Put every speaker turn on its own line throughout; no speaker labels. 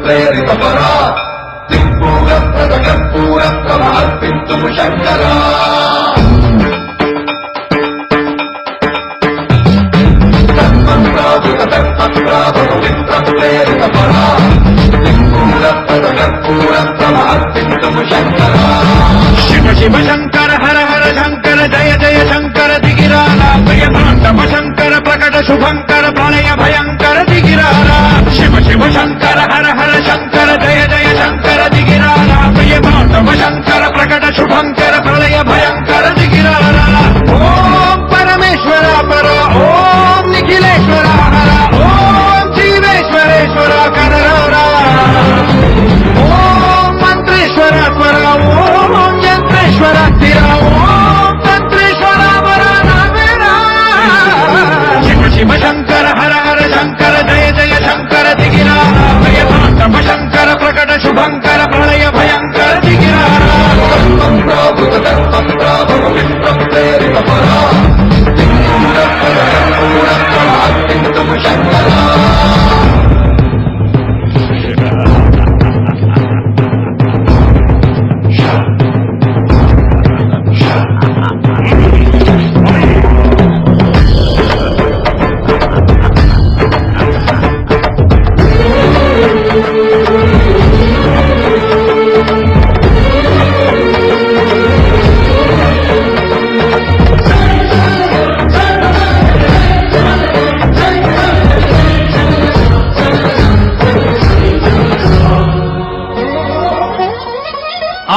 प्रेरितपरा कर्पूरप्रभमर्पितुं शङ्करा प्रेरितपरा कर्पूरप्रभमर्पितुं शङ्करा
शिव शिव शंकर हर हर शंकर जय जय शंकर दिगिराला प्रियतांडव शंकर प्रकट शुभंकर प्रलय भयंकर दिगिराला शिव शिव शंकर हर हर शंकर जय जय शंकर दिगिराला प्रियतांडव शंकर प्रकट शुभंकर प्रलय भयंकर दिगिराला ओम परमेश्वर पर ओम निखिलेश्वर हर ओम जीवेश्वरेश्वर कररा ओम मंत्रेश्वर पर ओम यंत्रेश्वर स्थिर ओम तंत्रेश्वर वरनावेरा शिव शिव शंकर हर हर शंकर जय जय शंकर दिगिराला प्रियतांडव शंकर प्रकट शुभंकर प्रलय भयंकर दिगिराला
प्रेरितपरा कर्पूरप्रभमर्पितुं शङ्करा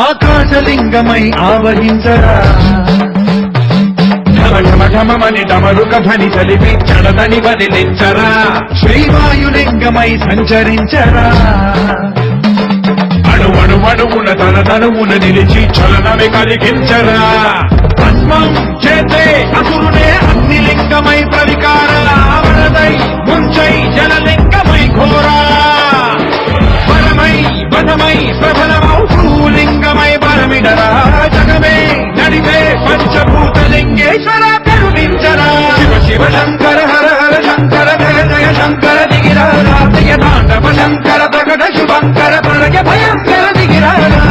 ఆకాశలింగమై ఆవహించరా ఢమ ఢమ ఢమమని డమరుక ధ్వని చలిపి చడదని వదిలించరా శ్రీవాయులింగమై సంచరించరా అణువణువున తన తనువున నిలిచి చలనమే కలిగించరా భస్మం చేతే అసురునే అగ్ని లింగమై ప్రవికార వరదై ముంచై జలలింగమై ఘోరా వరమై వనమై ప్రబలమౌ భూలింగమై బలమిడరా జగమే నడిపే పంచభూతలింగేశ్వర కరుణించరా శివ శివ శంకర హర హర శంకర జయ జయ శంకర దిగిరారా ప్రియతాండవ శంకర ప్రకట శుభంకర ప్రళయ భయంకర దిగిరారా